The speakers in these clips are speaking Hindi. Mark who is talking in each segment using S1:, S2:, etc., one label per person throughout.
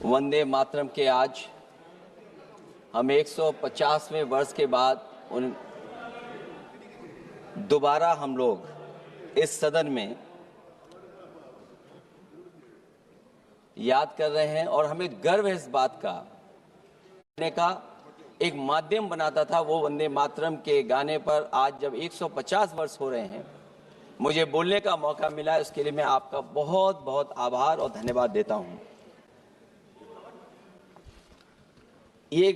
S1: वंदे मातरम के आज हम 150वें वर्ष के बाद दोबारा हम लोग इस सदन में याद कर रहे हैं और हमें गर्व है इस बात का एक माध्यम बनाता था वो वंदे मातरम के गाने पर। आज जब 150 वर्ष हो रहे हैं, मुझे बोलने का मौका मिला, उसके लिए मैं आपका बहुत बहुत आभार और धन्यवाद देता हूं। ये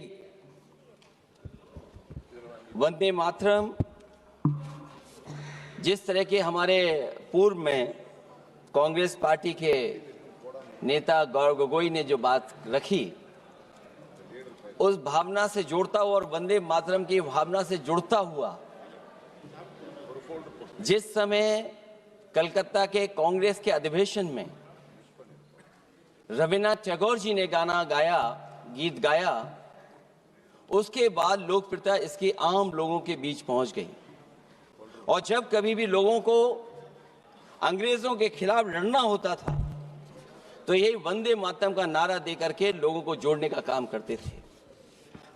S1: वंदे मातरम जिस तरह के हमारे पूर्व में कांग्रेस पार्टी के नेता गौरव गोगोई ने जो बात रखी, उस भावना से जुड़ता हुआ और वंदे मातरम की भावना से जुड़ता हुआ जिस समय कलकत्ता के कांग्रेस के अधिवेशन में रविन्द्रनाथ टैगोर जी ने गीत गाया, उसके बाद लोकप्रियता इसकी आम लोगों के बीच पहुंच गई। और जब कभी भी लोगों को अंग्रेजों के खिलाफ लड़ना होता था तो यही वंदे मातरम का नारा दे करके लोगों को जोड़ने का काम करते थे।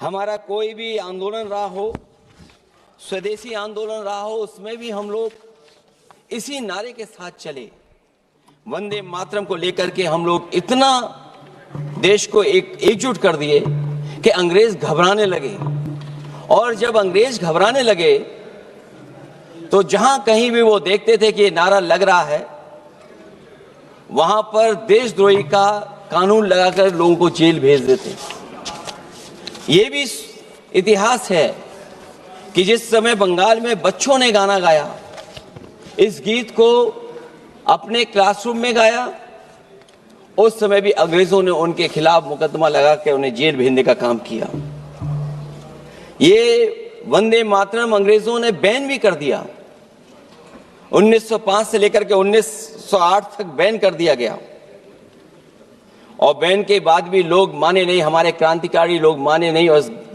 S1: हमारा कोई भी आंदोलन रहा हो, स्वदेशी आंदोलन रहा हो, उसमें भी हम लोग इसी नारे के साथ चले। वंदे मातरम को लेकर के हम लोग इतना देश को एकजुट कर दिए कि अंग्रेज घबराने लगे। और जब अंग्रेज घबराने लगे तो जहां कहीं भी वो देखते थे कि ये नारा लग रहा है, वहां पर देशद्रोही का कानून लगाकर लोगों को जेल भेज देते। ये भी इतिहास है कि जिस समय बंगाल में बच्चों ने गाना गाया, इस गीत को अपने क्लासरूम में गाया, उस समय भी अंग्रेजों ने उनके खिलाफ मुकदमा लगा के उन्हें जेल भेजने का काम किया। ये वंदे मातरम अंग्रेजों ने बैन भी कर दिया। 1905 से लेकर के 1908 तक बैन कर दिया गया। और बैन के बाद भी लोग माने नहीं, हमारे क्रांतिकारी लोग माने नहीं और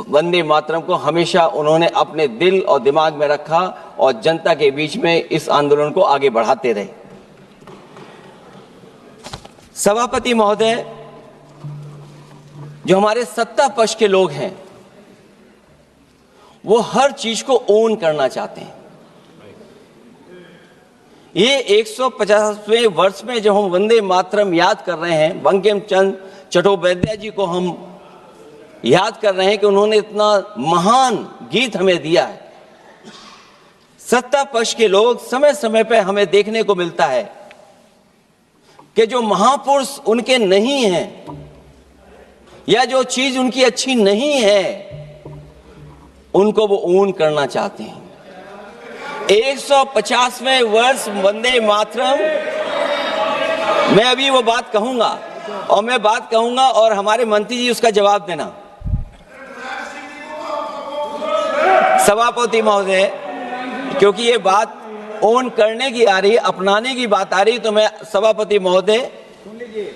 S1: वंदे मातरम को हमेशा उन्होंने अपने दिल और दिमाग में रखा और जनता के बीच में इस आंदोलन को आगे बढ़ाते रहे। सभापति महोदय, जो हमारे सत्ता पक्ष के लोग हैं वो हर चीज को ओन करना चाहते हैं। ये 150वें वर्ष में जब हम वंदे मातरम याद कर रहे हैं, बंकिम चंद्र चट्टोपाध्याय जी को हम याद कर रहे हैं कि उन्होंने इतना महान गीत हमें दिया है। सत्ता पक्ष के लोग समय समय पर हमें देखने को मिलता है कि जो महापुरुष उनके नहीं हैं या जो चीज उनकी अच्छी नहीं है, उनको वो ओन करना चाहते हैं। 150वें वर्ष वंदे मातरम, मैं अभी वो बात कहूंगा और मैं बात कहूंगा और हमारे मंत्री जी उसका जवाब देना। सभापति महोदय, क्योंकि ये बात ओन करने की आ रही है, अपनाने की बात आ रही है, तो मैं सभापति महोदय,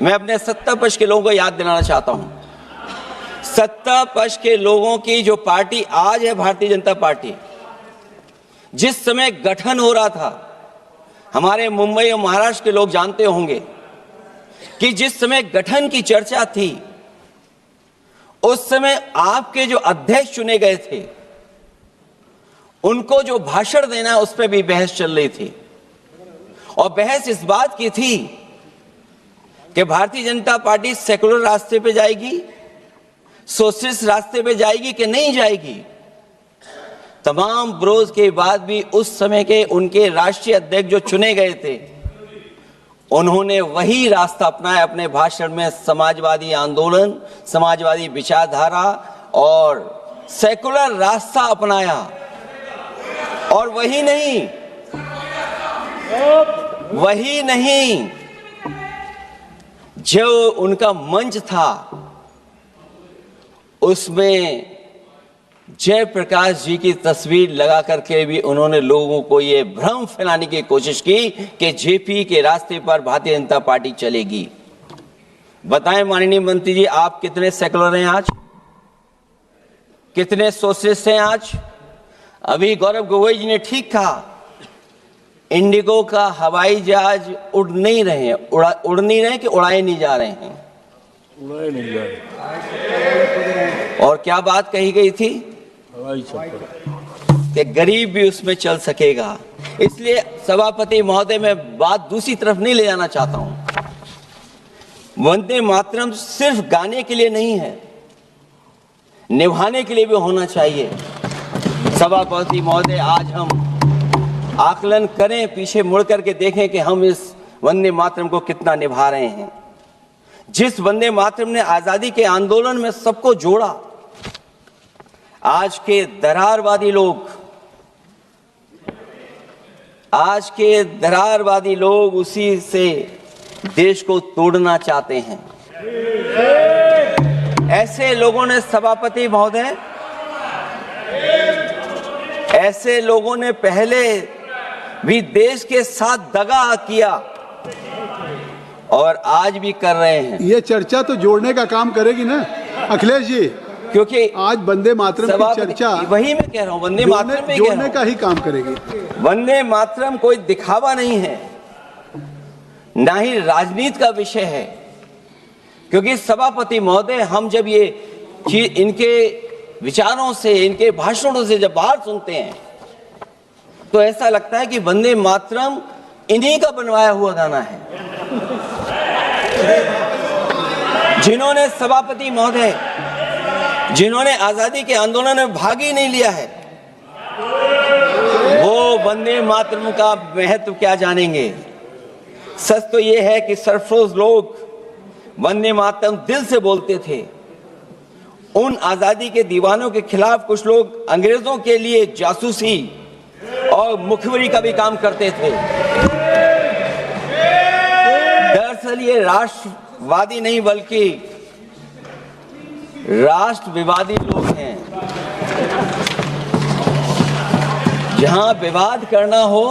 S1: मैं अपने सत्ता पक्ष के लोगों को याद दिलाना चाहता हूं। सत्ता पक्ष के लोगों की जो पार्टी आज है, भारतीय जनता पार्टी, जिस समय गठन हो रहा था, हमारे मुंबई और महाराष्ट्र के लोग जानते होंगे कि जिस समय गठन की चर्चा थी, उस समय आपके जो अध्यक्ष चुने गए थे, उनको जो भाषण देना है उस पर भी बहस चल रही थी। और बहस इस बात की थी कि भारतीय जनता पार्टी सेकुलर रास्ते पे जाएगी, सोशलिस्ट रास्ते पे जाएगी कि नहीं जाएगी। तमाम विरोध के बाद भी उस समय के उनके राष्ट्रीय अध्यक्ष जो चुने गए थे, उन्होंने वही रास्ता अपनाया अपने भाषण में। समाजवादी आंदोलन, समाजवादी विचारधारा और सेकुलर रास्ता अपनाया। और वही नहीं, जो उनका मंच था उसमें जयप्रकाश जी की तस्वीर लगा करके भी उन्होंने लोगों को ये भ्रम फैलाने की कोशिश की कि जेपी के रास्ते पर भारतीय जनता पार्टी चलेगी। बताएं माननीय मंत्री जी, आप कितने सेकुलर हैं आज, कितने सोशलिस्ट हैं आज? अभी गौरव गोगोई जी ने ठीक कहा, इंडिगो का हवाई जहाज उड़ नहीं रहे कि उड़ाए नहीं जा रहे हैं।
S2: उड़ाए नहीं जाए।
S1: और क्या बात कही गई थी
S2: हवाई चप्पल।
S1: कि गरीब भी उसमें चल सकेगा। इसलिए सभापति महोदय, मैं बात दूसरी तरफ नहीं ले जाना चाहता हूं। वंदे मातरम सिर्फ गाने के लिए नहीं है, निभाने के लिए भी होना चाहिए। सभापति महोदय, आज हम आकलन करें, पीछे मुड़ करके देखें कि हम इस वंदे मातरम को कितना निभा रहे हैं। जिस वंदे मातरम ने आजादी के आंदोलन में सबको जोड़ा, आज के दरारवादी लोग उसी से देश को तोड़ना चाहते हैं। ऐसे लोगों ने, सभापति महोदय, ऐसे लोगों ने पहले भी देश के साथ दगा किया और आज भी कर रहे हैं।
S3: ये चर्चा तो जोड़ने का काम करेगी ना अखिलेश जी,
S1: क्योंकि
S3: आज वंदे मातरम की चर्चा,
S1: वही मैं कह रहा हूं, वंदे मातरम में
S3: जोड़ने का ही काम करेगी।
S1: वंदे मातरम कोई दिखावा नहीं है, ना ही राजनीति का विषय है। क्योंकि सभापति महोदय, हम जब ये चीज इनके विचारों से, इनके भाषणों से जब बाहर सुनते हैं तो ऐसा लगता है कि वंदे मातरम इन्हीं का बनवाया हुआ गाना है। जिन्होंने, सभापति महोदय, जिन्होंने आजादी के आंदोलन में भाग ही नहीं लिया है, वो वंदे मातरम का महत्व क्या जानेंगे। सच तो ये है कि सरफरोश लोग वंदे मातरम दिल से बोलते थे। उन आजादी के दीवानों के खिलाफ कुछ लोग अंग्रेजों के लिए जासूसी और मुखबिरी का भी काम करते थे। दरअसल ये राष्ट्रवादी नहीं बल्कि राष्ट्र विवादी लोग हैं। जहां विवाद करना हो,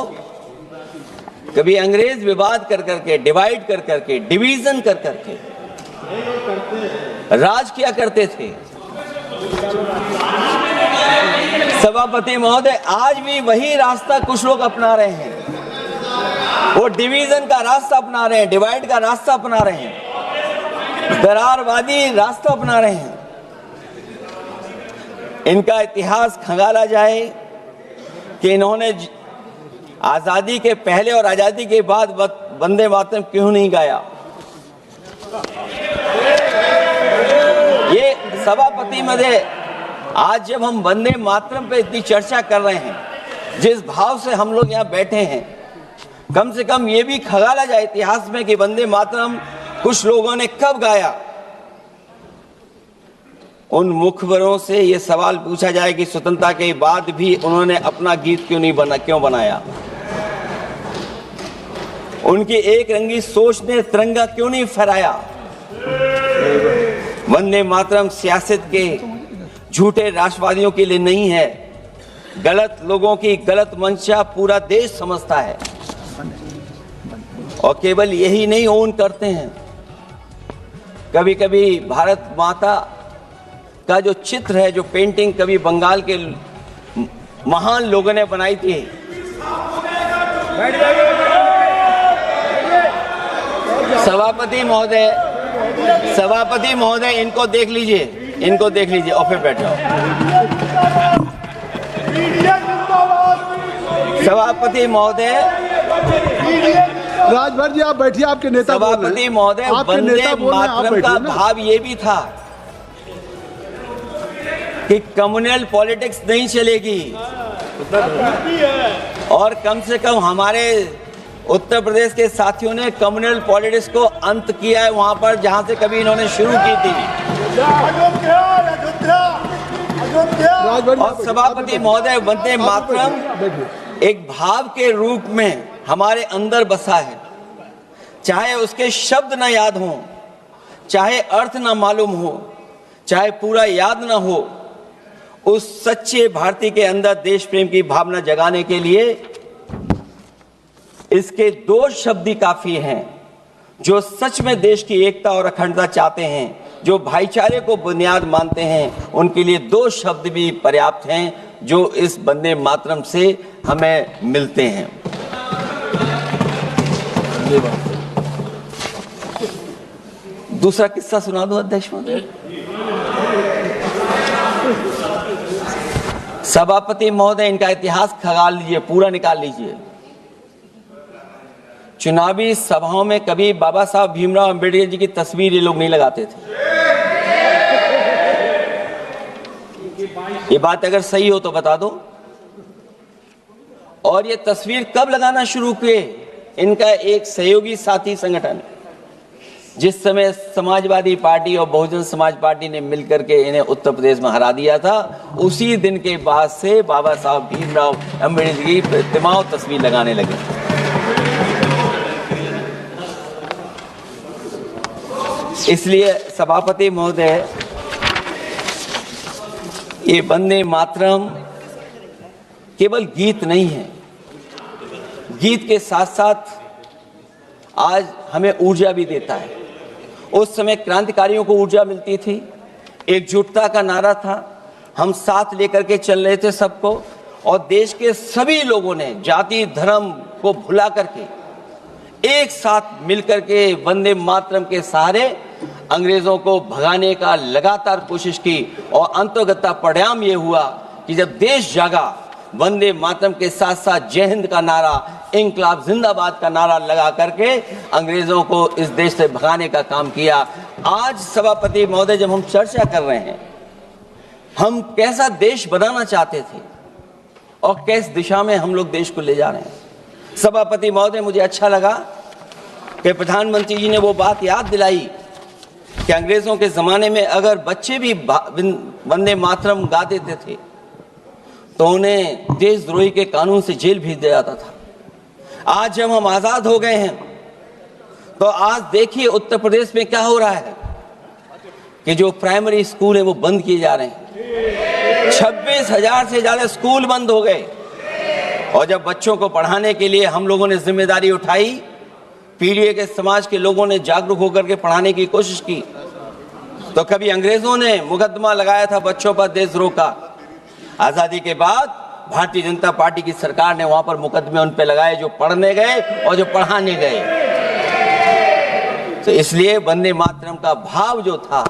S1: कभी अंग्रेज विवाद कर करके, डिवाइड कर करके, डिवीजन कर करके राज किया करते थे। सभापति महोदय, आज भी वही रास्ता कुछ लोग अपना रहे हैं। वो डिवीजन का रास्ता अपना रहे हैं, डिवाइड का रास्ता अपना रहे हैं, दरारवादी रास्ता अपना रहे हैं। इनका इतिहास खंगाला जाए कि इन्होंने आजादी के पहले और आजादी के बाद वंदे मातरम क्यों नहीं गाया। ये सभापति महोदय, आज जब हम वंदे मातरम पे इतनी चर्चा कर रहे हैं, जिस भाव से हम लोग यहाँ बैठे हैं, कम से कम ये भी खंगाला जाए इतिहास में कि वंदे मातरम कुछ लोगों ने कब गाया। उन मुखबरों से ये सवाल पूछा जाए कि स्वतंत्रता के बाद भी उन्होंने अपना गीत क्यों बनाया। उनकी एक रंगी सोच ने तिरंगा क्यों नहीं फहराया। वंदे मातरम सियासत के झूठे राष्ट्रवादियों के लिए नहीं है। गलत लोगों की गलत मंशा पूरा देश समझता है और केवल यही नहीं ओन करते हैं। कभी कभी भारत माता का जो चित्र है, जो पेंटिंग कभी बंगाल के महान लोगों ने बनाई थी, सभापति महोदय, इनको देख लीजिए और फिर बैठो। सभापति महोदय,
S3: राजभर जी आप बैठिए, आपके नेता बोल रहे हैं।
S1: सभापति महोदय, वंदे मातरम का भाव ये भी था कि कम्युनल पॉलिटिक्स नहीं चलेगी और कम से कम हमारे उत्तर प्रदेश के साथियों ने कम्युनल पॉलिटिक्स को अंत किया है वहां पर जहां से कभी इन्होंने शुरू की थी। और सभापति महोदय, वंदे मातरम एक भाव के रूप में हमारे अंदर बसा है। चाहे उसके शब्द ना याद हों, चाहे अर्थ ना मालूम हो, चाहे पूरा याद ना हो, उस सच्चे भारतीय के अंदर देश प्रेम की भावना जगाने के लिए इसके दो शब्द ही काफी हैं। जो सच में देश की एकता और अखंडता चाहते हैं, जो भाईचारे को बुनियाद मानते हैं, उनके लिए दो शब्द भी पर्याप्त हैं जो इस वंदे मातरम से हमें मिलते हैं। दूसरा किस्सा सुना दूं अध्यक्ष महोदय। सभापति महोदय, इनका इतिहास खंगाल लीजिए, पूरा निकाल लीजिए। चुनावी सभाओं में कभी बाबा साहब भीमराव अंबेडकर जी की तस्वीर ये लोग नहीं लगाते थे। ये बात अगर सही हो तो बता दो। और ये तस्वीर कब लगाना शुरू किए? इनका एक सहयोगी साथी संगठन, जिस समय समाजवादी पार्टी और बहुजन समाज पार्टी ने मिलकर के इन्हें उत्तर प्रदेश में हरा दिया था, उसी दिन के बाद से बाबा साहब भीमराव अंबेडकर की प्रतिमा और तस्वीर लगाने लगे। इसलिए सभापति महोदय, ये वंदे मातरम केवल गीत नहीं है, गीत के साथ साथ आज हमें ऊर्जा भी देता है। उस समय क्रांतिकारियों को ऊर्जा मिलती थी, एकजुटता का नारा था, हम साथ लेकर के चल रहे थे सबको, और देश के सभी लोगों ने जाति धर्म को भुला करके एक साथ मिलकर के वंदे मातरम के सहारे अंग्रेजों को भगाने का लगातार कोशिश की। और अंतर्गता परिणाम ये हुआ कि जब देश जागा, वंदे मातरम के साथ साथ जय हिंद का नारा, इंकलाब जिंदाबाद का नारा लगा करके अंग्रेजों को इस देश से भगाने का काम किया। आज सभापति महोदय, जब हम चर्चा कर रहे हैं, हम कैसा देश बनाना चाहते थे और किस दिशा में हम लोग देश को ले जा रहे हैं। सभापति महोदय, मुझे अच्छा लगा कि प्रधानमंत्री जी ने वो बात याद दिलाई कि अंग्रेजों के जमाने में अगर बच्चे भी वंदे मातरम गा देते थे तो उन्हें देशद्रोही के कानून से जेल भेज दिया जाता था। आज जब हम आजाद हो गए हैं तो आज देखिए उत्तर प्रदेश में क्या हो रहा है कि जो प्राइमरी स्कूल है वो बंद किए जा रहे हैं। 26,000 से ज्यादा स्कूल बंद हो गए। और जब बच्चों को पढ़ाने के लिए हम लोगों ने जिम्मेदारी उठाई, पीढ़ी के समाज के लोगों ने जागरूक होकर के पढ़ाने की कोशिश की, तो कभी अंग्रेजों ने मुकदमा लगाया था बच्चों पर देशद्रोह का। आजादी के बाद भारतीय जनता पार्टी की सरकार ने वहां पर मुकदमे उन पे लगाए जो पढ़ने गए और जो पढ़ाने गए। तो इसलिए वंदे मातरम का भाव जो था,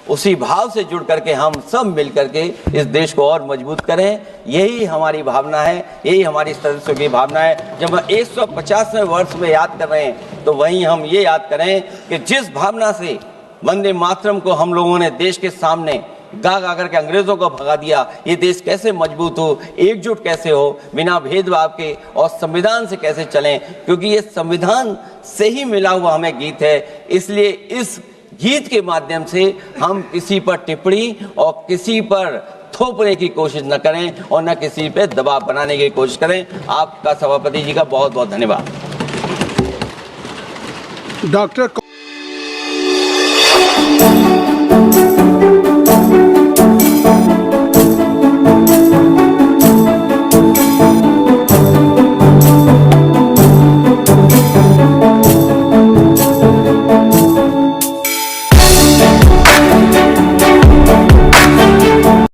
S1: उसी भाव से जुड़ करके हम सब मिल करके इस देश को और मजबूत करें। यही हमारी भावना है, यही हमारी सदस्यों की भावना है। जब हम 150वें वर्ष में याद कर रहे हैं तो वहीं हम ये याद करें कि जिस भावना से वंदे मातरम को हम लोगों ने देश के सामने गा गा करके अंग्रेजों को भगा दिया, ये देश कैसे मजबूत हो, एकजुट कैसे हो, बिना भेदभाव के, और संविधान से कैसे चलें, क्योंकि ये संविधान से ही मिला हुआ हमें गीत है। इसलिए इस गीत के माध्यम से हम किसी पर टिप्पणी और किसी पर थोपने की कोशिश न करें और न किसी पे दबाव बनाने की कोशिश करें। आपका सभापति जी का बहुत बहुत धन्यवाद।
S3: डॉक्टर